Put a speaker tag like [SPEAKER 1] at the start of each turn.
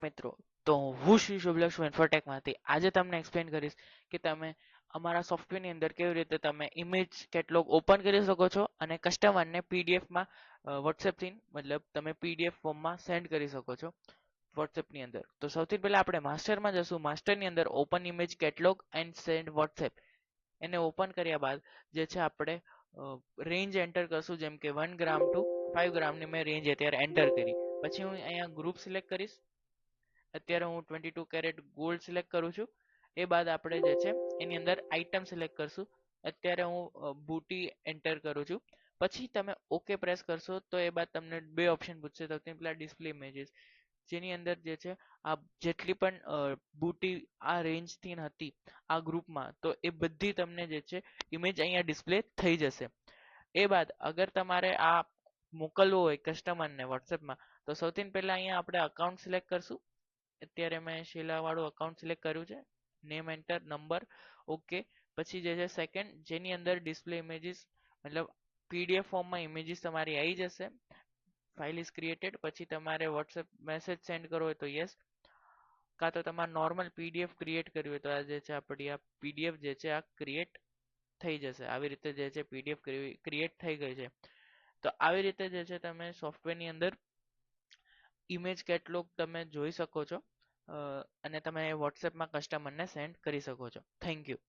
[SPEAKER 1] મિત્રો, તો હું શ્રી શુભલક્ષ ઇન્ફોટેકમાંથી આજે તમને એક્સપ્લેન કરીશ કે તમે અમારા સોફ્ટવેરની અંદર કેવી રીતે તમે ઇમેજ કેટલોગ ઓપન કરી શકો છો અને કસ્ટમરને પીડીએફમાં વોટ્સએપથી મતલબ તમે પીડીએફ ફોર્મમાં સેન્ડ કરી શકો છો વોટ્સએપની અંદર. તો સૌથી પહેલા આપણે માસ્ટરમાં જશું. માસ્ટરની અંદર open image catalogue and send WhatsApp એને ઓપન કર્યા બાદ જે છે આપણે રેન્જ એન્ટર કરશું, જેમ કે 1 ગ્રામ ટુ 5 ગ્રામની મેં રેન્જ અત્યારે એન્ટર કરી. પછી હું અહીંયા ગ્રુપ સિલેક્ટ કરીશ. અત્યારે હું 22 કેરેટ ગોલ્ડ સિલેક્ટ કરું છું. એ બાદ આપણે જે છે એની અંદર આઈટમ સિલેક્ટ કરશું. અત્યારે હું બુટી એન્ટર કરું છું. પછી તમે ઓકે પ્રેસ કરશો તો એ બાદ તમને બે ઓપ્શન પૂછશે. સૌથી પહેલા ડિસ્પ્લે ઇમેજીસ, જેની અંદર જે છે આ જેટલી પણ બુટી આ રેન્જથી હતી આ ગ્રુપમાં, તો એ બધી તમને જે છે ઇમેજ અહીંયા ડિસ્પ્લે થઈ જશે. એ બાદ અગર તમારે આ મોકલવું હોય કસ્ટમરને વોટ્સએપમાં, તો સૌથી પહેલા અહીંયા આપણે અકાઉન્ટ સિલેક્ટ કરશું. અત્યારે મેં શીલા વાળું અકાઉન્ટ સિલેક્ટ કર્યું છે. Name enter, number okay. પછી જે છે સેકન્ડ, જેની અંદર ડિસ્પ્લે ઇમેજીસ મતલબ પીડીએફ ફોર્મમાં ઇમેજીસ તમારી આવી જશે. File is created. પછી તમારે વોટ્સએપ મેસેજ સેન્ડ કરવો હોય તો યસ, કાં તો તમારે નોર્મલ પીડીએફ ક્રિએટ કરવી હોય તો આ જે છે આપણી આ પીડીએફ જે છે આ ક્રિએટ થઈ જશે. આવી રીતે જે છે પીડીએફ ક્રિએટ થઈ ગઈ છે. તો આવી રીતે જે છે તમે સોફ્ટવેરની અંદર ઇમેજ કેટલોગ તમે જોઈ શકો છો અને તમે વોટ્સએપમાં કસ્ટમરને સેન્ડ કરી શકો છો. Thank you.